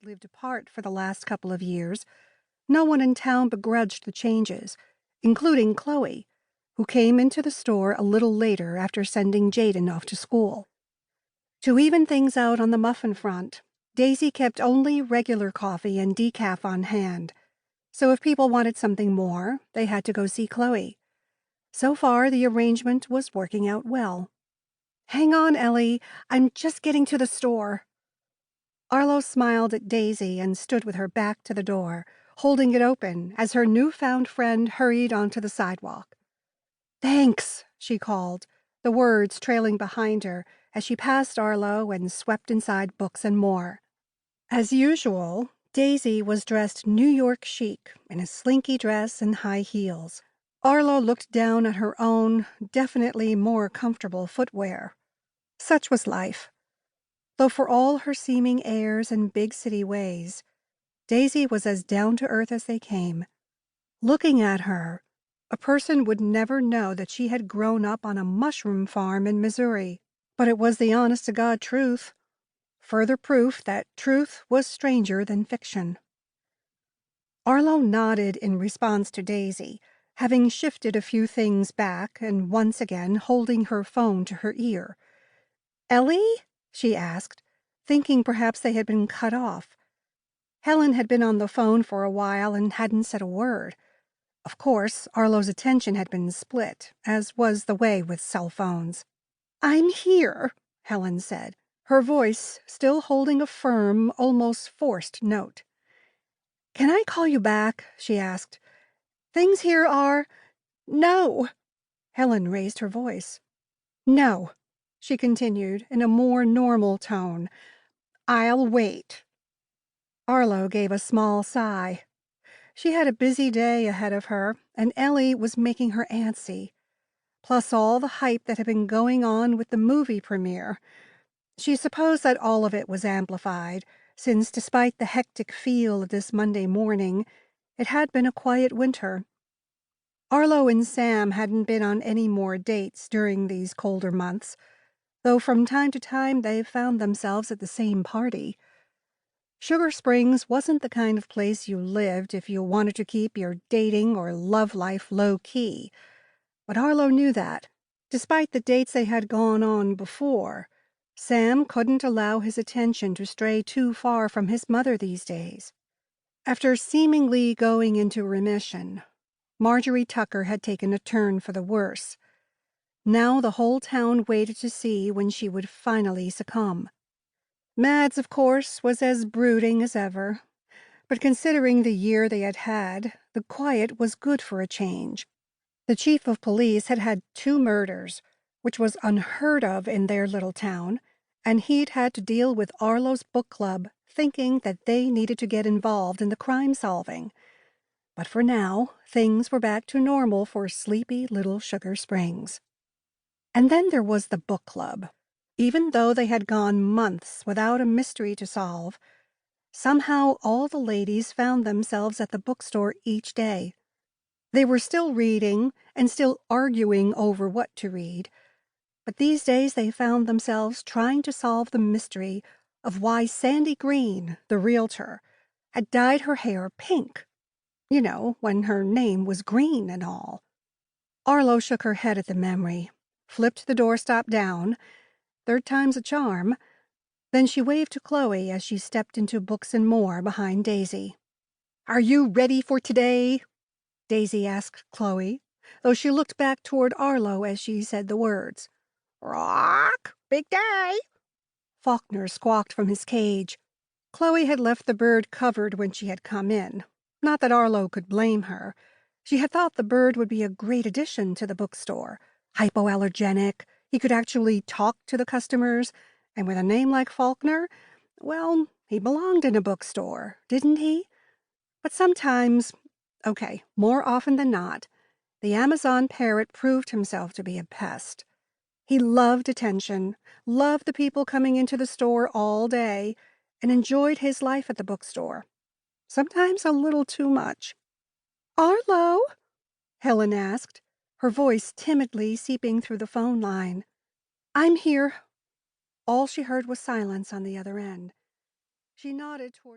lived apart for the last couple of years, no one in town begrudged the changes, including Chloe, who came into the store a little later after sending Jaden off to school. To even things out on the muffin front, Daisy kept only regular coffee and decaf on hand, so if people wanted something more, they had to go see Chloe. So far, the arrangement was working out well. "Hang on, Ellie. I'm just getting to the store." Arlo smiled at Daisy and stood with her back to the door, holding it open as her newfound friend hurried onto the sidewalk. "Thanks," she called, the words trailing behind her as she passed Arlo and swept inside Books and More. As usual, Daisy was dressed New York chic in a slinky dress and high heels. Arlo looked down at her own, definitely more comfortable footwear. Such was life. Though for all her seeming airs and big city ways, Daisy was as down-to-earth as they came. Looking at her, a person would never know that she had grown up on a mushroom farm in Missouri. But it was the honest-to-God truth. Further proof that truth was stranger than fiction. Arlo nodded in response to Daisy, having shifted a few things back and once again holding her phone to her ear. "Ellie?" she asked, thinking perhaps they had been cut off. Helen had been on the phone for a while and hadn't said a word. Of course, Arlo's attention had been split, as was the way with cell phones. "I'm here," Helen said, her voice still holding a firm, almost forced note. "Can I call you back?" she asked. "Things here are—" "No!" Helen raised her voice. "No," she continued in a more normal tone. "I'll wait." Arlo gave a small sigh. She had a busy day ahead of her, and Ellie was making her antsy. Plus all the hype that had been going on with the movie premiere. She supposed that all of it was amplified, since despite the hectic feel of this Monday morning, it had been a quiet winter. Arlo and Sam hadn't been on any more dates during these colder months, though from time to time they found themselves at the same party. Sugar Springs wasn't the kind of place you lived if you wanted to keep your dating or love life low-key, but Arlo knew that. Despite the dates they had gone on before, Sam couldn't allow his attention to stray too far from his mother these days. After seemingly going into remission, Marjorie Tucker had taken a turn for the worse. Now the whole town waited to see when she would finally succumb. Mads, of course, was as brooding as ever, but considering the year they had had, the quiet was good for a change. The chief of police had had 2 murders, which was unheard of in their little town, and he'd had to deal with Arlo's book club, thinking that they needed to get involved in the crime solving. But for now, things were back to normal for sleepy little Sugar Springs. And then there was the book club. Even though they had gone months without a mystery to solve, somehow all the ladies found themselves at the bookstore each day. They were still reading and still arguing over what to read, but these days they found themselves trying to solve the mystery of why Sandy Green, the realtor, had dyed her hair pink. You know, when her name was Green and all. Arlo shook her head at the memory, flipped the doorstop down, 3rd time's a charm. Then she waved to Chloe as she stepped into Books and More behind Daisy. "Are you ready for today?" Daisy asked Chloe, though she looked back toward Arlo as she said the words. "Rock! Big day!" Faulkner squawked from his cage. Chloe had left the bird covered when she had come in. Not that Arlo could blame her. She had thought the bird would be a great addition to the bookstore. Hypoallergenic, he could actually talk to the customers, and with a name like Faulkner, well, he belonged in a bookstore, didn't he? But sometimes, okay, more often than not, the Amazon parrot proved himself to be a pest. He loved attention, loved the people coming into the store all day, and enjoyed his life at the bookstore. Sometimes a little too much. "Arlo?" Helen asked, her voice timidly seeping through the phone line. "I'm here." All she heard was silence on the other end. She nodded toward